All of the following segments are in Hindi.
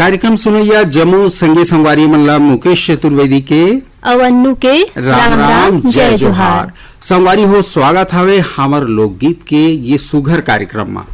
कार्यक्रम सुनैया जम्मू संगे संगवारी मल्ला मुकेश चतुर्वेदी के अवन्नू के राम राम जय जोहार। संगवारी हो स्वागत हवे हमर लोकगीत के ये सुघर कार्यक्रम में।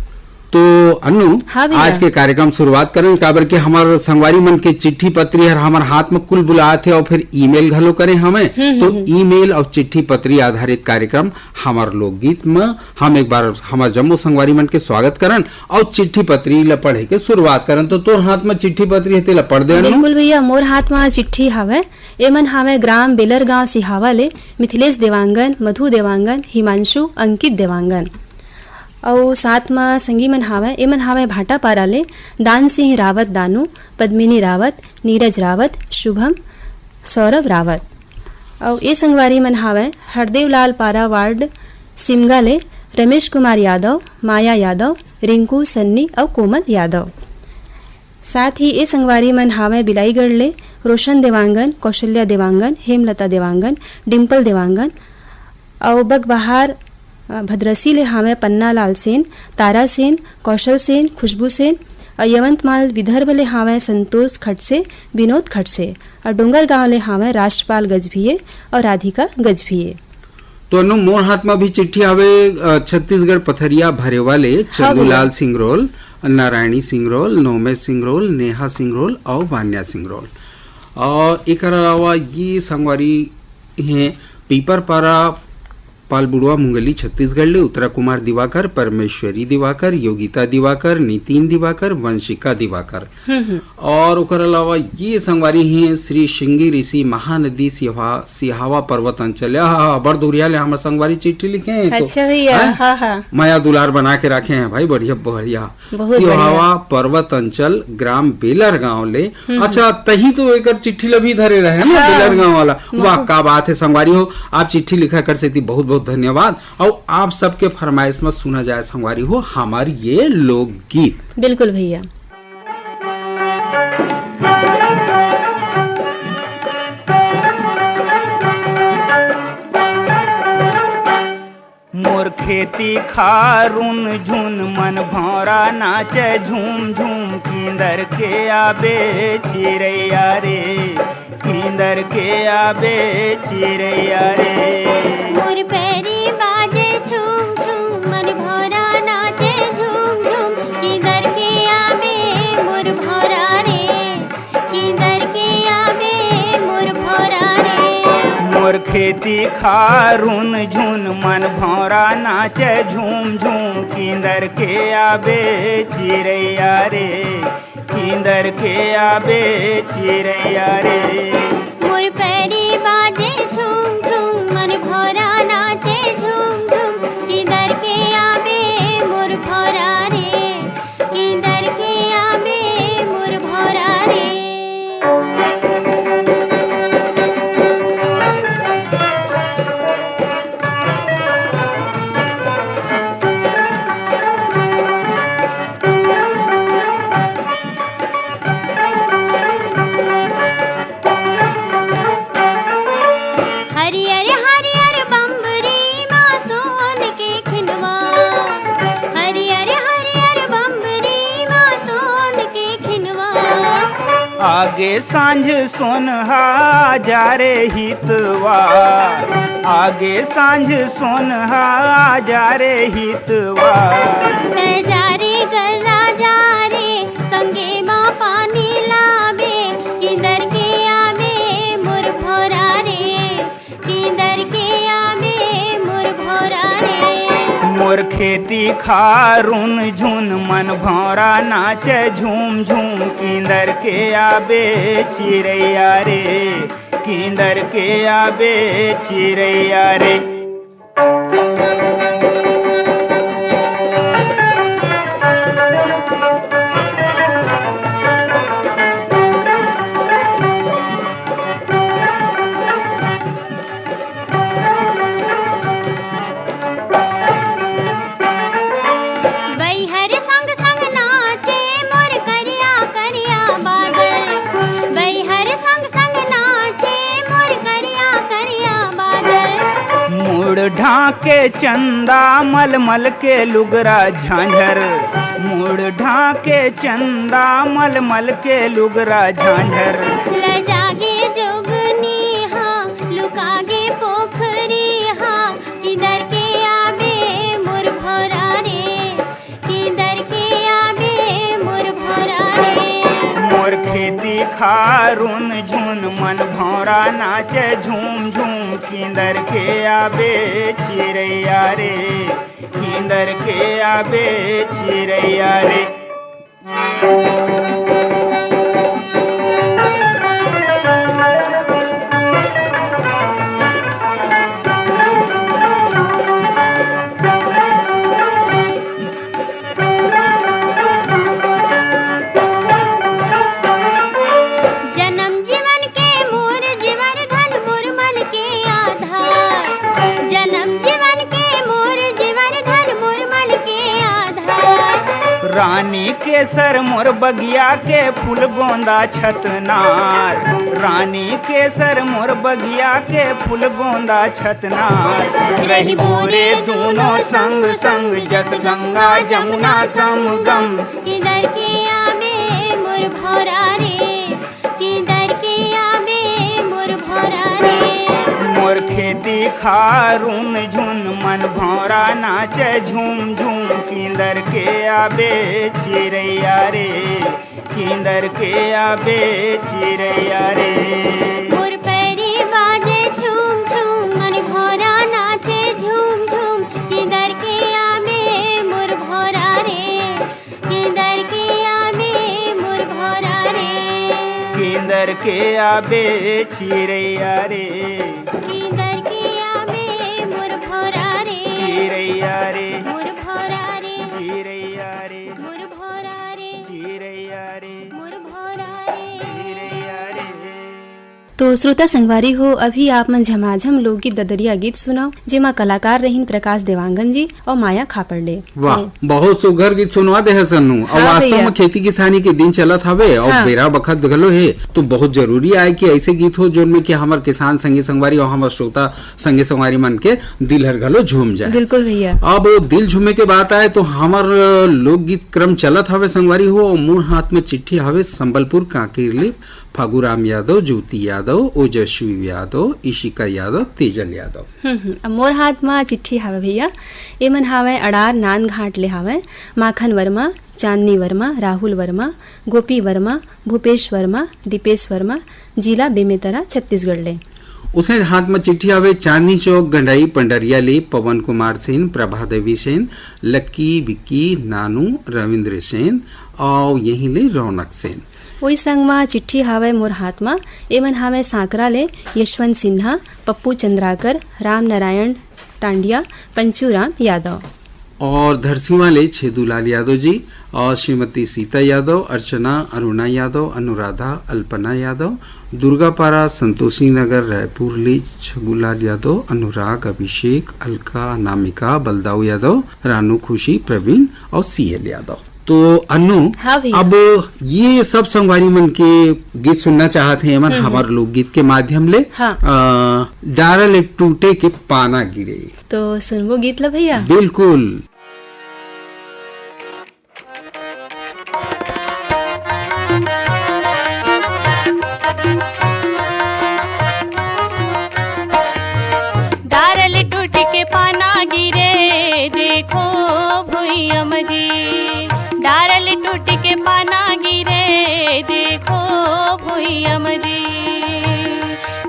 तो अन्नू हाँ आज के कार्यक्रम शुरुआत करें काबर के हमार संगवारी मन के चिट्ठी पत्री हर हमार हाथ में कुल बुलाते और फिर ईमेल घलो करें हमें तो ईमेल और चिट्ठी पत्री आधारित कार्यक्रम हमार लोकगीत में हम एक बार हमार जम्मू संगवारी मन के स्वागत करन और चिट्ठी पत्री ला पढ़े के शुरुआत करन। तो तोर हाथ में चिट्ठी पत्री है ला पढ़ दे। बिल्कुल भैया, मोर हाथ में चिट्ठी हावे। एमन हावे ग्राम बेलरगांव सिहावा ले मिथिलेश देवांगन, मधु देवांगन, हिमांशु, अंकित देवांगन और साथ में संगी मन हावे। एमन हावे भाटापारा ले दान सिंह रावत दानू, पद्मिनी रावत, नीरज रावत, शुभम, सौरभ रावत और ए संगवारी मन हावे हरदेव लाल पारा वार्ड सिमगा ले रमेश कुमार यादव, माया यादव, रिंकू, सन्नी और कोमल यादव। साथ ही ए संगवारी मन हावे बिलाईगढ़ ले रोशन देवांगन, कौशल्या देवांगन, हेमलता देवांगन, डिम्पल देवांगन और बगबहार भद्रसी ले हावे पन्ना लाल सेन, तारा सेन, कौशल सेन, खुशबू सेन और यवंतमाल विदर्भ ले हावे संतोष खटसे, विनोद खटसे और डोंगर गांव ले हावे राष्ट्रपाल गजभिये और राधिका गजभिये। तो अनु मोर हाथ में भी चिट्ठी आवे छत्तीसगढ़ पथरिया भरेवा ले चंदूलाल सिंगरोल, नारायणी सिंगरोल, नोमेश सिंगरोल, नेहा सिंगरोल और वान्या सिंगरोल। और एक अलावा ये संगवारी हैं पीपरपारा पालबुड़वा मुंगली छत्तीसगढ़ ले उत्तरा कुमार दिवाकर, परमेश्वरी दिवाकर, योगिता दिवाकर, नितिन दिवाकर, वंशिका दिवाकर। और ओकर अलावा ये संगवारी हैं श्री श्रृंगी ऋषि महानदी सिहावा पर्वत अंचल। बड़ दुरिया ले हमारे संगवारी चिट्ठी लिखे हैं। अच्छा भैया, हाँ हाँ, माया दुलार बना के रखे हैं भाई, बढ़िया बढ़िया। सिहावा पर्वत अंचल ग्राम बेलर गांव ले। अच्छा तही तो एक चिट्ठी लभी धरे रहे ना बेलर गांव वाला। वाह क्या बात है संगवारी हो, आप चिट्ठी लिखा कर सकती, बहुत बहुत धन्यवाद। और आप सबके फरमाइश में सुना जाए संगवारी हो हमारी ये लोकगीत। बिल्कुल भैया। मोर खेती खारून झुन मन भौरा नाचे झूम झूम किंदर के आबे चिरैया रे, किंदर के आबे चिरैया रे। मोर पैरी बाजे झूम झूम मन भौरा नाचे झूम झूम किंदर के आबे मोर भौरा रे, किंदर के आबे मोर भौरा रे। मोर खेती खारून झुन मन भौरा नाचे झूम झूम किंदर के आबे चिरैया रे, किंदर के आबे चिरैया रे। मोर पैरी बाजे झूम झूम मन भौरा नाचे झूम झूम किंदर के आबे मोर भौरा रे, किंदर के आबे मोर भौरा रे। हरियर हरियर बम्बरी माँ सोन के खिनवा, हरियर हरियर बम्बरी माँ सोन के खिनवा। आगे सांझ सोनहा जा रे हितवा, आगे सांझ सोनहा जा रे हितवा। जारे गर्रा जा रे संगे माँ पानी लावे किंदर के आवे मोर भौरा रे, किंदर के आवे मोर भौरा रे। मोर खेती खारून झुन मन भौरा नाचे झूम झूम किंदर के आबे चिरैया रे, किंदर के आबे चिरैया रे। बैहर संग संग नाचे मोर करिया करिया बादल, बैहर संग संग नाचे मोर करिया करिया बादल। मुड़ ढाके चंदा मलमल के लुगरा झांझर, मुड़ ढाके चंदा मलमल के लुगरा झांझर लजागे जोगनी हाँ लुकागे पोखरी हाँ किधर के आवे मोर भौरा रे किधर के आवे मोर भौरा रे मोर खेती खारुन झुन मन भौरा नाचे झूम झूम किंदर के आबे चिड़ैया रे किंदर के आबे चिड़ैया रे जन्म जीवन के मोर जीवन धन मोर मन के आधार जन्म जीवन के मोर जीवन धन मोर मन के आधार रानी के सर मोर बगिया के फूल गोंदा छतनार रानी के सर मोर बगिया के फूल गोंदा छतनार रही बोरे दोनों संग संग जस गंगा जमुना समगम किधर के आवे मोर भौरा रे किधर के आवे मोर भौरा रे मोर खेती खारुन झुन मन भौरा नाचे झूम झूम किंदर के आबे चिड़ैया रे किंदर के आबे चिड़ैया रे मोर पैरी बाजे झूम झूम मन भौरा नाचे झूम झूम किधर के आवे मोर भौरा रे किधर के आवे मोर भौरा रे किंदर के आबे चिड़ैया रे किधर के आवे मोर भौरा रे चिड़ैया रे मोर भौरा रे चिड़ैया रे मोर भौरा रे चिड़ैया रे मोर भौरा रे चिड़ैया रे तो श्रोता संगवारी हो अभी आप मन झमाझम लोकगीत ददरिया गीत सुनाओ जेमा कलाकार रहीन प्रकाश देवांगन जी और माया खापड़ले। वाह बहुत सुघर गीत सुनवा दे है सन्नू और हाँ वास्तव भैया। में खेती किसानी के दिन चलत हवे और हाँ। बेरा बखत घलो है तो बहुत जरूरी है कि ऐसे गीत हो जोन में कि हमार किसान संगी संगवारी और हमार श्रोता संगी संगवारी मन के दिल हर घलो झूम जाए। बिल्कुल भैया। अब दिल झूमे के बात आए तो हमार लोकगीत क्रम चलत हवे संगवारी हो और मूल हाथ में चिट्ठी हवे संबलपुर कांकेर फागुराम यादव ज्योति यादव ओजस्वी यादव इशिका यादव तेजल यादव। अब मोर हाथ में चिट्ठी हावे भैया एमन हावे अडार नान घाट ले हावे माखन वर्मा चांदनी वर्मा राहुल वर्मा गोपी वर्मा भूपेश वर्मा दीपेश वर्मा जिला बेमेतरा छत्तीसगढ़ ले। उसे हाथ में चिट्ठी आवे चांदनी चौक गंडाई पंडरिया ले पवन कुमार सेन प्रभा देवी सेन लक्की विक्की नानू रविंद्र सेन और यही ले रौनक सेन। वही संग में चिट्ठी हावे मोर हाथ में एमन हावे सांकरा ले यशवंत सिन्हा पप्पू चंद्राकर राम नारायण टांडिया पंचूराम यादव और धरसीवा ले छेदूलाल यादव जी और श्रीमती सीता यादव अर्चना अरुणा यादव अनुराधा अल्पना यादव दुर्गापारा संतोषी नगर रायपुर ले छगुलाल यादव अनुराग अभिषेक अलका अनामिका बलदाऊ यादव रानू खुशी प्रवीण और सीएल यादव। तो अनु हाँ भैया। अब ये सब संगवारी मन के गीत सुनना चाहते हैं मन हमारे लोकगीत के माध्यम ले हाँ। डारल एक टूटे के पाना गिरे तो सुनबो गीत ला भैया। बिल्कुल। डारल टूट के पाना गिरे देखो भुइया मजी डारल टूट के पाना गिरे देखो भुइया मजी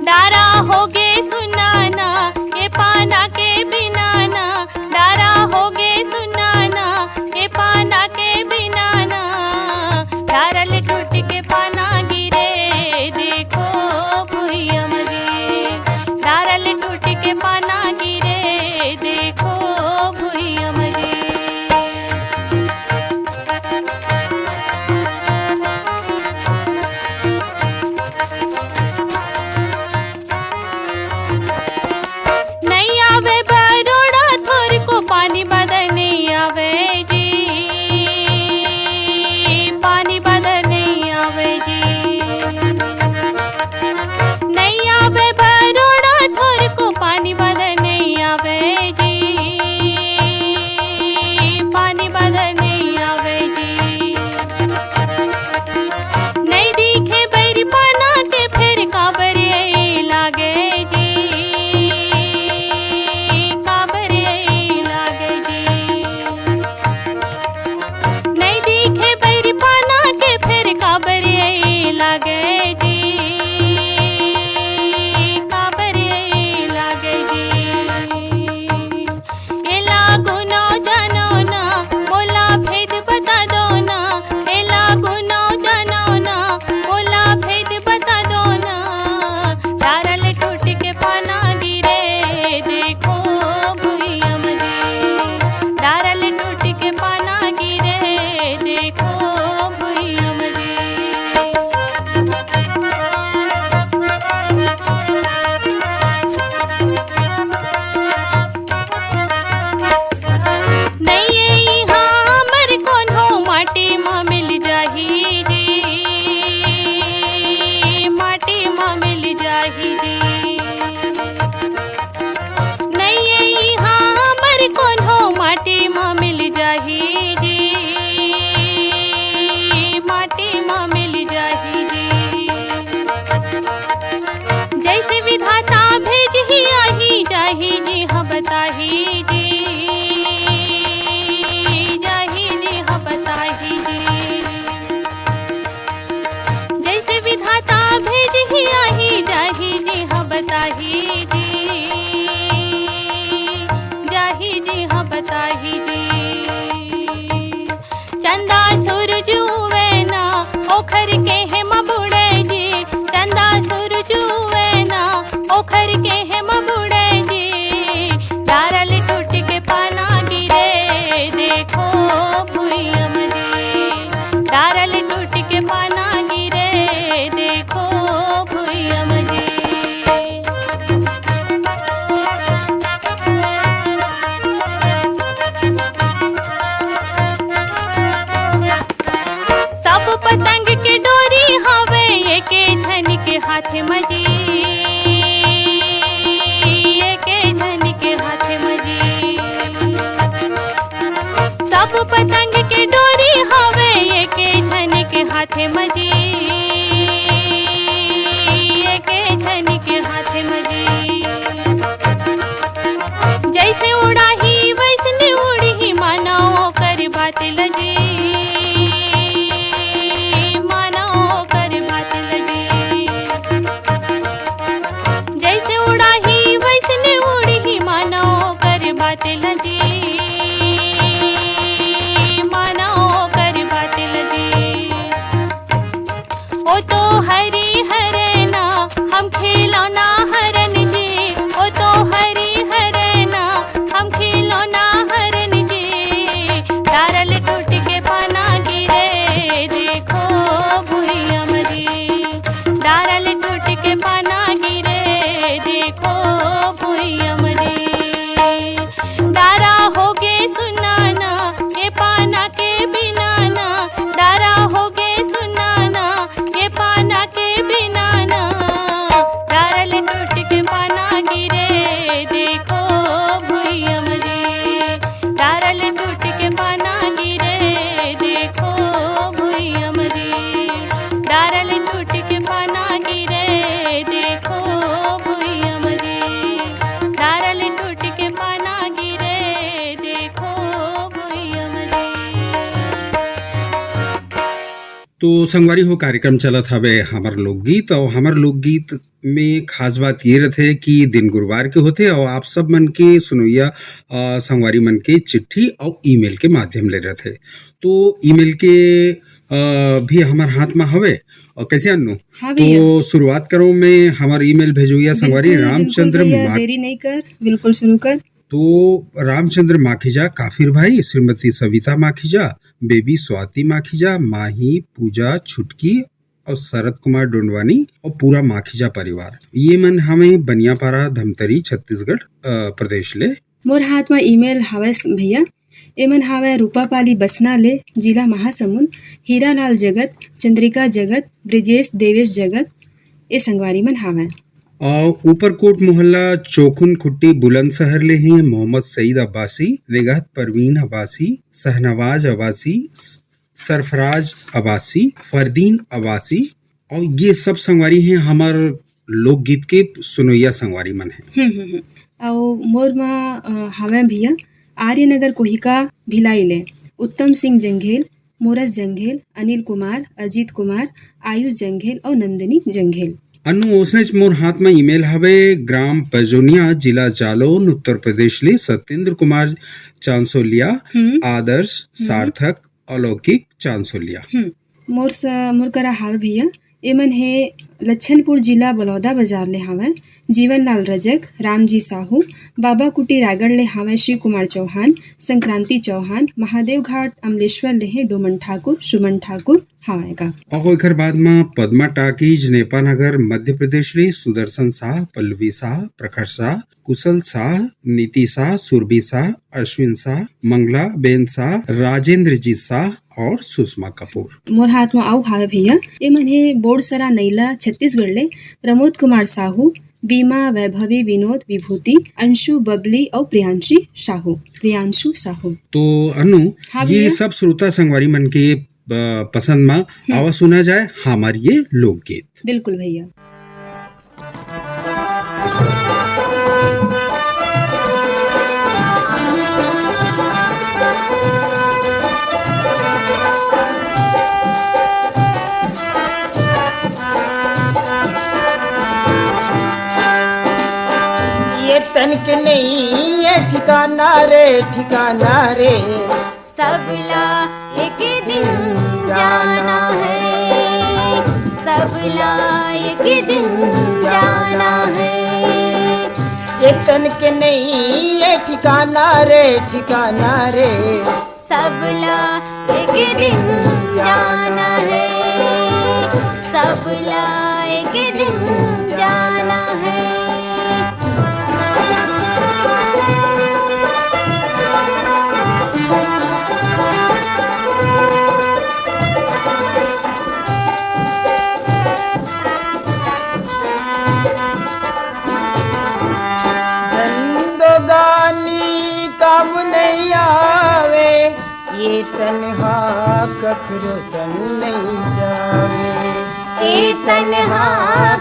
डारा होगे सुनाना ये पाना के बिना ना डारा होगे सुनाना ये पाना के बिना ना डारल टूट के पाना गिरे देखो भुइया मजी डारल टूट के पाना गिरे देखो भुइया मजी नहीं आवे बरोड़ा थोर को पानी बदल नहीं आवे जी पानी बदल नहीं आवे जी नहीं आवे बरोड़ा थोर को पानी बदल नहीं जाही जी हाँ बताही जी, जाही जी हाँ बताही जी। जैसे विधाता भेज ही आही, जाही जी हाँ बताही जी, जाही जी हाँ बताही जी। चंदा सूरज वेना ओखर के हेम बुड़े जी, चंदा सूरज वेना ओखर के हेम बुड़े जी। डारल टूट के पाना गिरे देखो भुइयम जी, डारल टूट के पाना गिरे देखो भुइयम जी। सब पतंग के डोरी हवे एके झन के हाथ मजी, एके झन के हाथ मजी। सब पतंग के डोरी हवे एके झन के हाथ मजी, एके झन के हाथ मजी। जैसे उड़ाही वैसने उड़ी मानो कर बात लजी, मानो कर बात लजी। जैसे उड़ाही वैसने उड़ी मानो कर बात लजी, मानो कर बात लजी। ओ तो हरी हरना हम खिलौना हरन जी, ओ तो हरी हरना हम खिलौना हरन जी। डारल टूट के पाना गिरे देखो भुइयम जी, डारल टूट के पाना गिरे देखो भुइयम जी। डारा होगे सुनाना ये पाना के बिनाना, डारा होगे सुनाना ये पाना के बिनाना। डारल टूट के पाना गिरे देखो भुइयम जी, डारल टूट के पाना गिरे देखो भुइयम जी, डारल टूट के पाना गिरे देखो भुइयम जी, डारल टूट के पाना गिरे देखो भुइयम जी। तो संगवारी हो कार्यक्रम चलत हवे हमर लोकगीत, और हमर लोकगीत में खास बात ये रहते कि दिन गुरुवार के होते और आप सब मन के सुनैया संगवारी मन के चिट्ठी और ईमेल के माध्यम ले रहते। तो ईमेल के भी हमार हाथ में हवे और कैसे अन्नू। हाँ तो भैया, शुरुआत करो में हमार ईमेल भेजोया संगवारी बिल्कुल रामचंद्र भैया, मा- देरी नहीं कर, बिल्कुल शुरू कर। तो रामचंद्र माखीजा, काफिर भाई, श्रीमती सविता माखीजा, बेबी स्वाति माखीजा, माही, पूजा, छुटकी और शरद कुमार डोंडवानी और पूरा माखीजा परिवार, ये मन हमें बनियापारा धमतरी छत्तीसगढ़ प्रदेश ले। मोर हाथ में ईमेल हावे भैया, एमन हावे रूपापाली बसना ले, जिला महासमुंद, हीरालाल जगत, चंद्रिका जगत, ब्रिजेश देवेश जगत, ये संगवारी मन हावे। और ऊपरकोट मोहल्ला चौखुन खुट्टी बुलंदशहर ले ही मोहम्मद सईद अब्बासी, निगहत परवीन अब्बासी, शहनवाज अब्बासी, सरफराज अब्बासी, फरदीन अब्बासी, और ये सब संगवारी हैं हमार लोकगीत के सुनैया संगवारी मन है। और मोर मा हावे भैया आर्यनगर कोहिका भिलाई ले, उत्तम सिंह जंघेल, मोरस जंघेल, अनिल कुमार, अजीत कुमार, आयुष जंघेल और नंदिनी जंघेल। अनु ओसने मोर हाथ में ईमेल हवे ग्राम पजोनिया, जिला जालौन, उत्तर प्रदेश ले सत्येंद्र कुमार चांसोलिया, आदर्श, सार्थक, अलौकिक चांसोलिया। मोर करा हावे भैया, एमन है लच्छनपुर जिला बलौदा बाजार ले हावे, जीवनलाल रजक, रामजी साहू, बाबा कुटी रायगढ़ ले हावे शिव कुमार चौहान, संक्रांति चौहान, महादेव घाट अमलेश्वर ले है डोमन ठाकुर, सुमन ठाकुर हावेगा। और एकर बाद में पद्मा टाकीज, नेपानगर, मध्य प्रदेश ले सुदर्शन शाह, पल्लवी शाह, प्रखर शाह, कुशल शाह, नीति शाह, सुरभि शाह, अश्विन शाह, मंगला बेन शाह, राजेंद्र जी शाह और सुषमा कपूर। मोर हाथ में आउ हावे भैया, एमन है बोरसरा नैला छत्तीसगढ़ ले प्रमोद कुमार साहू, बीमा, वैभवी, विनोद, विभूति, अंशु, बबली और प्रियांशु साहू। तो अनु हाँ ये भैया। सब श्रोता संगवारी मन के पसंद में आवा सुना जाए हमार ये लोकगीत। बिल्कुल भैया। तन के नहीं ये ठिकाना रे ठिकाना रे। सबला एक दिन जाना है, सबला एक दिन जाना है। ये तन के नहीं ये ठिकाना रे ठिकाना रे। सबला एक दिन जाना है, सबला एक दिन जाना है। धंधोगानी काम नहीं आवे, ये तन्हा कखरो संग नहीं जावे। ये तन्हा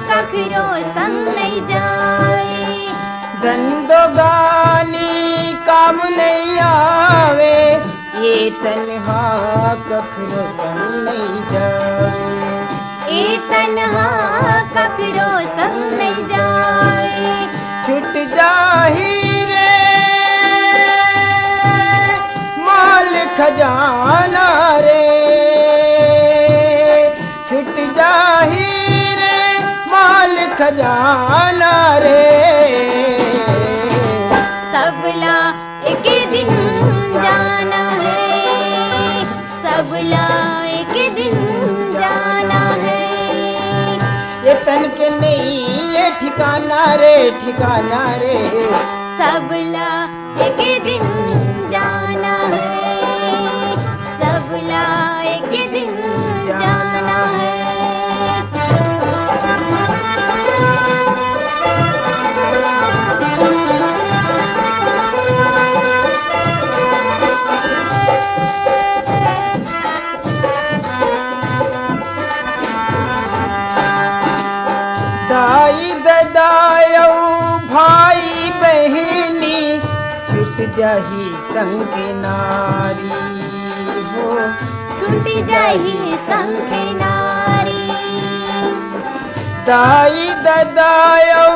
कखरो संग नहीं जाए। धंधोगानी काम नहीं आवे, ये तन्हा कखरो संग नहीं जावे। ये तन्हा कखरो संग नहीं जाए। छुट जाही रे माल खजाना रे, छुट जाही रे माल खजाना रे। सबला एक दिन जाना है, सबला एक दिन जाना है। ये तन के नहीं ये ठिकाना रे ठिकाना रे। सबला एक दिन जाना है, सबला एक दिन जाना है। दाई ददायौ भाई बहिनी, छुट जाही संग नारी हो। छूट जाही संग नारी। दाई ददायौ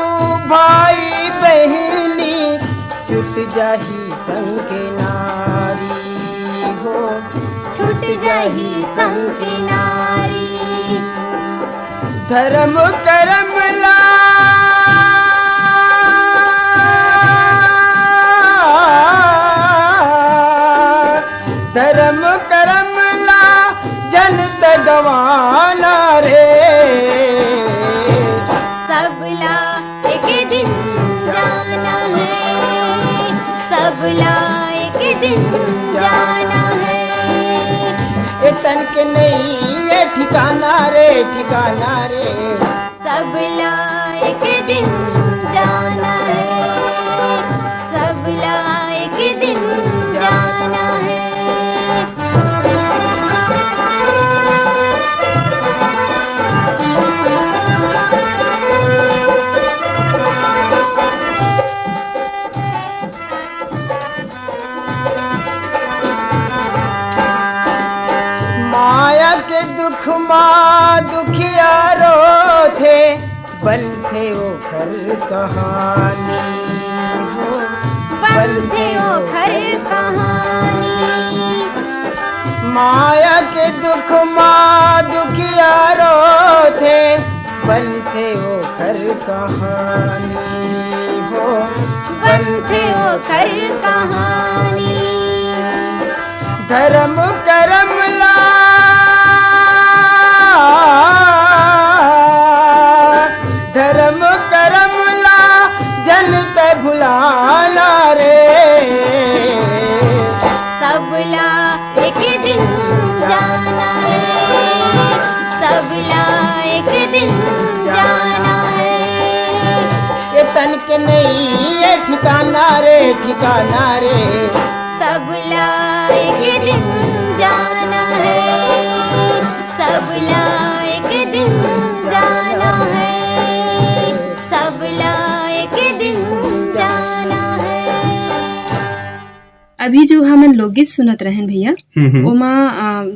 भाई बहिनी, छुट जाही संग नारी हो। छूट जाही संग नारी। धर्म करम ला धर्म करम ला जनत गवाना रे। सबला एक दिन जाना है, सबला एक दिन जाना है। ये तन के नहीं ये ठिकाना रे ठिकाना रे। सबला एक दिन जाना है, सबला एक दिन जाना है। माया के दुख माँ दुखियारो थे, बन थे वो घर कहानी हो। बनते ओ घर कहानी। माया के दुख माँ दुखियारो थे, बन थे वो घर कहानी हो। बनते ओ घर कहानी। धर्म करम ला धर्म करम ला जनत भुलाना रे। सबला एक दिन जाना है, सबला एक दिन जाना है। ये तन के नहीं ये ठिकाना रे ठिकाना रे। सबला एक दिन जाना है, सबला एक दिन जाना है, सबला एक दिन जाना है। अभी जो हमन लोकगीत सुनत रहन भैया ओमा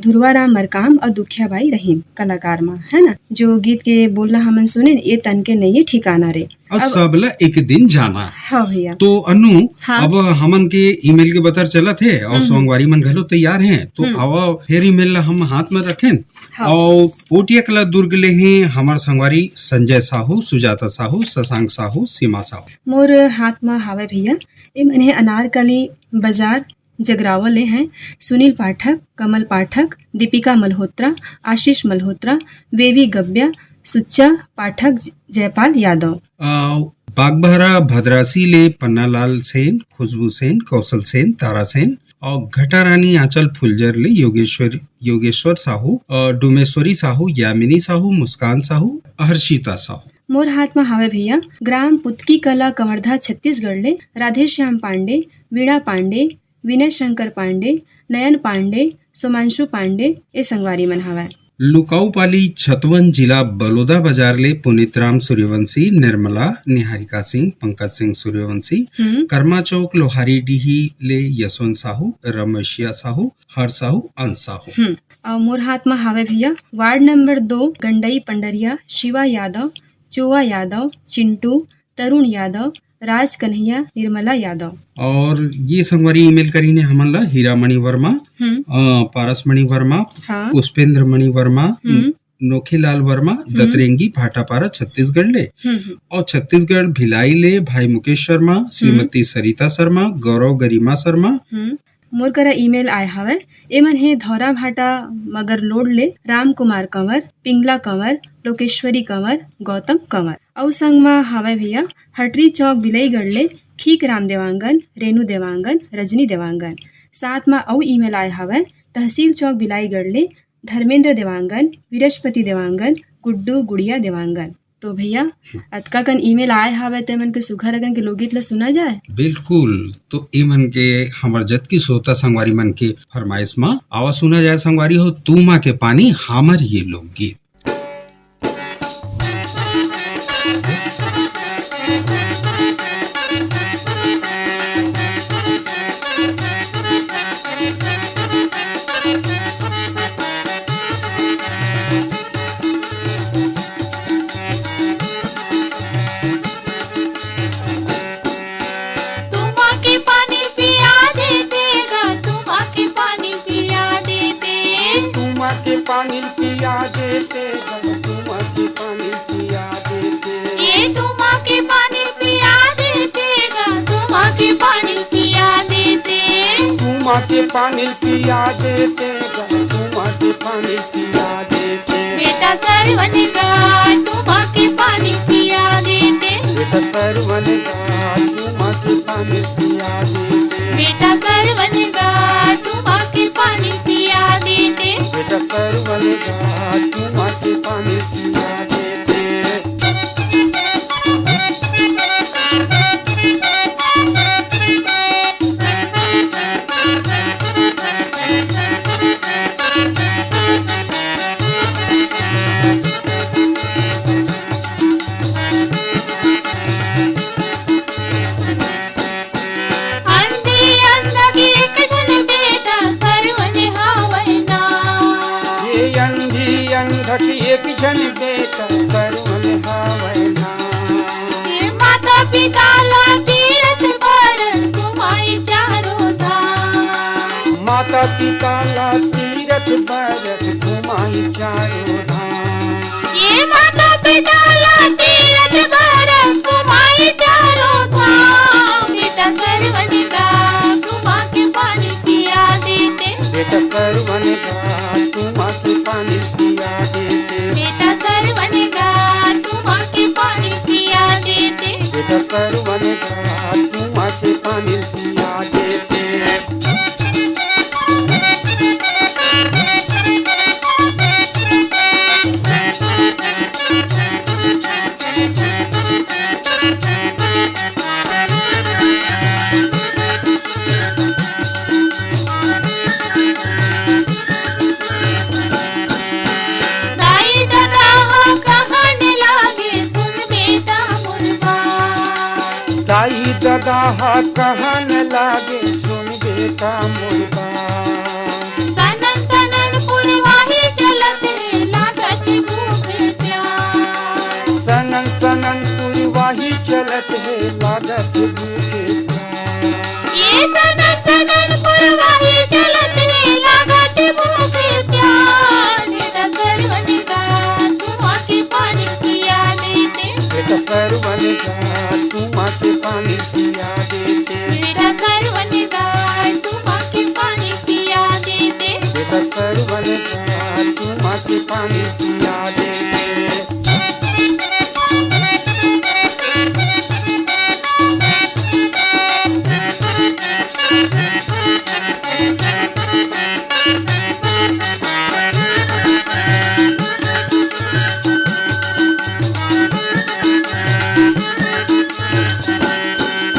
धुरवाराम मरकाम और दुखियाबाई रहीन कलाकार में, है ना। जो गीत के बोलना हमन सुने ये तन के नहीं ठिकाना रे अब सबला एक दिन जाना। हाँ भैया। तो अनु हाँ। अब हमन के ईमेल के बतर चलत है और सोमवारी मन घलो तैयार हैं, तो अब फिर ईमेल ला हम हाथ में रखें। हाँ। और पोटिया कला दुर्ग ले हैं हमार संगवारी संजय साहू, सुजाता साहू, शशांक साहू, सीमा साहू। मोर हाथ में हावे भैया ए मने अनारकली बाजार जगरावले हैं सुनील पाठक, कमल पाठक, दीपिका मल्होत्रा, आशीष मल्होत्रा, वेवी गब्या, सुच्चा पाठक, जयपाल यादव। बागबहरा भद्रासी ले पन्नालाल सेन, खुशबू सेन, कौशल सेन, तारा सेन और घटा रानी आंचल फुलजर ले योगेश्वर साहू, डुमेश्वरी साहू, यामिनी साहू, मुस्कान साहू, हर्षिता साहू। मोर हाथ में हावे भैया ग्राम पुतकी कला कवर्धा छत्तीसगढ़ ले राधे श्याम पांडे, वीणा पांडे, विनय शंकर पांडे, नयन पांडे, सोमांशु पांडे ए संगवारी मन हावे। लुकाऊपाली छतवन जिला बलोदा बाजार ले पुनीत राम सूर्यवंशी, निर्मला, निहारिका सिंह, पंकज सिंह सूर्यवंशी, कर्मा चौक लोहारी डीही ले यशवंत साहू, रमेशिया साहू, हर साहू, अंश साहू। और मोर हाथ में हावे भैया वार्ड नंबर 2 गंडई पंडरिया शिवा यादव, चोवा यादव, चिंटू, तरुण यादव, राज कन्हैया, निर्मला यादव। और ये संगवारी ईमेल करी ने हमन ला हीरामणि वर्मा, पारसमणि वर्मा, हाँ। पुष्पेंद्र मणि वर्मा, नोखीलाल वर्मा, दतरेंगी भाटापारा छत्तीसगढ़ ले। और छत्तीसगढ़ भिलाई ले भाई मुकेश शर्मा, श्रीमती सरिता शर्मा, गौरव गरिमा शर्मा। मोर करा ईमेल आए हवे एमन हे धौरा भाटा मगर लोड ले राम कुमार कंवर, पिंगला कंवर, लोकेश्वरी कंवर, गौतम कंवर। और संग में हावे भैया हटरी चौक बिलईगढ़ ले खीक राम देवांगन, रेणु देवांगन, रजनी देवांगन। साथ में और ईमेल आए हवे तहसील चौक बिलाईगढ़ ले धर्मेंद्र देवांगन, विरस्पति देवांगन, गुड्डू गुड़िया देवांगन। तो भैया अतका कन ईमेल आए हावे ते मन के सुघर अगन के लोकगीत ला सुना जाए। बिल्कुल, तो ई मन के हमर जत की सोता संगवारी मन के फरमाइश में आवा सुना जाए संगवारी हो तू माँ के पानी हमर ये लोकगीत। पानी पिया देते तुमा के पानी पिया देते ये तुमा के पानी पिया देते तुमा के पानी पिया देते तुमा के पानी पिया देते तुमा के पानी पिया देते बेटा सरवन का तुमा के पानी पिया देते बेटा सरवन का तुमा के पानी पिया देते बेटा सरवन का तुमा के पानी पिया देते बेटा सरवन का तुमा के पानी पिया देते। एक जन बेटा सरवन हावना ये माता पिता ला तीरथ पर घुमाई चारों धाम माता पिता ला तीरथ पर घुमाई चारों धाम ये माता पिता ला तीरथ पर घुमाई चारों धाम बेटा सरवन का घुमा के पानी पिया देते बेटा सरवन का घुमा के पानी पिया देते बेटा सरवन का तुमा के पानी पिया देते बेटा सरवन का तुमा के पानी पिया देते। दाई दादा हा कहन लागे सुन बेटा मुर्गा सनन सनन पुरवाही चलत रे लागत भूख प्यास सनन सनन पुरवाही चलत है लागत भूखे ये सनन सनन पुरवाही चलत रे लागत भूख प्यास बेटा सरवन का तुम आके पानी पिया देते बेटा सरवन का तुम आके पानी पिया देते बेटा सरवन का तुम आके पानी पिया देते बेटा सरवन का तुम आके पानी पिया देते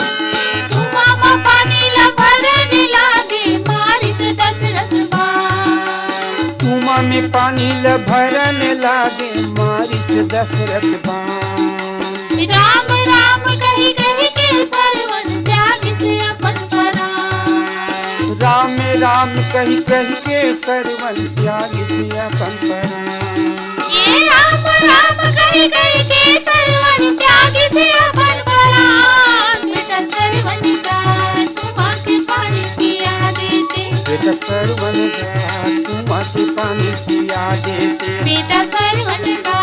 मामा पानी ला भरने लागे मारिस दशरथ बाण कुआं में पानी ल भरने लागे मारिस दशरथ बाण राम राम कही कही के सरवन त्याग से अपन प्राण राम राम कही कही के सरवन त्याग से अपन प्राण ये राम राम कही कही के सरवन त्याग से अपन प्राण बेटा सरवन का तुम आके पानी पिया देते बेटा सरवन का तुम आके पानी पिया देते बेटा सरवन का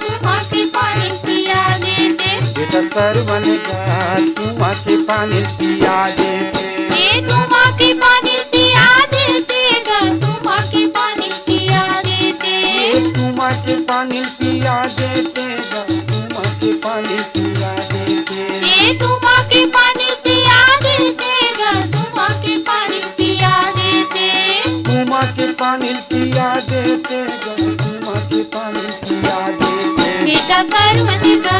तुम आके पानी पिया देते बेटा सरवन का तुम आके पानी पिया देते ये तुम आके पानी पिया देते गा तुम आके पानी पिया देते तुम आके पानी पिया देते तुम आके पानी पिया देते ये तुम आके पानी पिया देते गा तुम आके पानी पिया देते तुम आके पानी पिया देते तुम आके पानी पिया देते बेटा सरवन का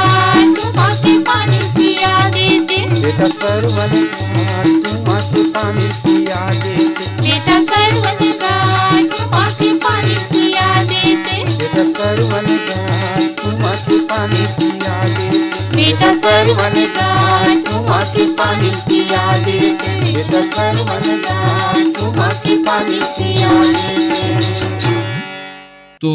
तुम आके पानी पिया देते बेटा सरवन का तुम आके पानी पिया देते बेटा सरवन का तुम आके पानी पिया देते बेटा सरवन का तुम आके पानी पिया देते बेटा सरवन का तुम आके पानी पिया देते बेटा सरवन का तुम आके पानी पिया देते तो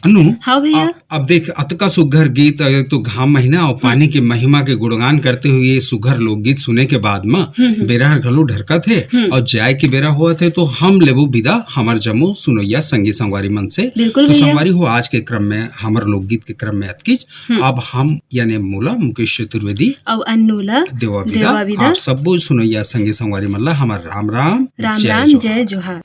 अनु हाँ भैया। अब देख अतका सुघर गीत तो घाम महीना और पानी के महिमा के गुणगान करते हुए ये सुघर लोकगीत सुने के बाद में बेरा घलो ढरका थे और जाय के बेरा हुआ थे तो हम लेबू विदा हमार जमो सुनैया संगी संगवारी मन से बिल्कुल तो भैया। संगवारी हो आज के क्रम में हमार लोकगीत के क्रम में अतकीच अब हम यानी मूला मुकेश चतुर्वेदी अब अन्नूला देवा विदा आप सब सुनैया संगी संगवारी मल्ला हमार राम राम राम राम जय जोहार।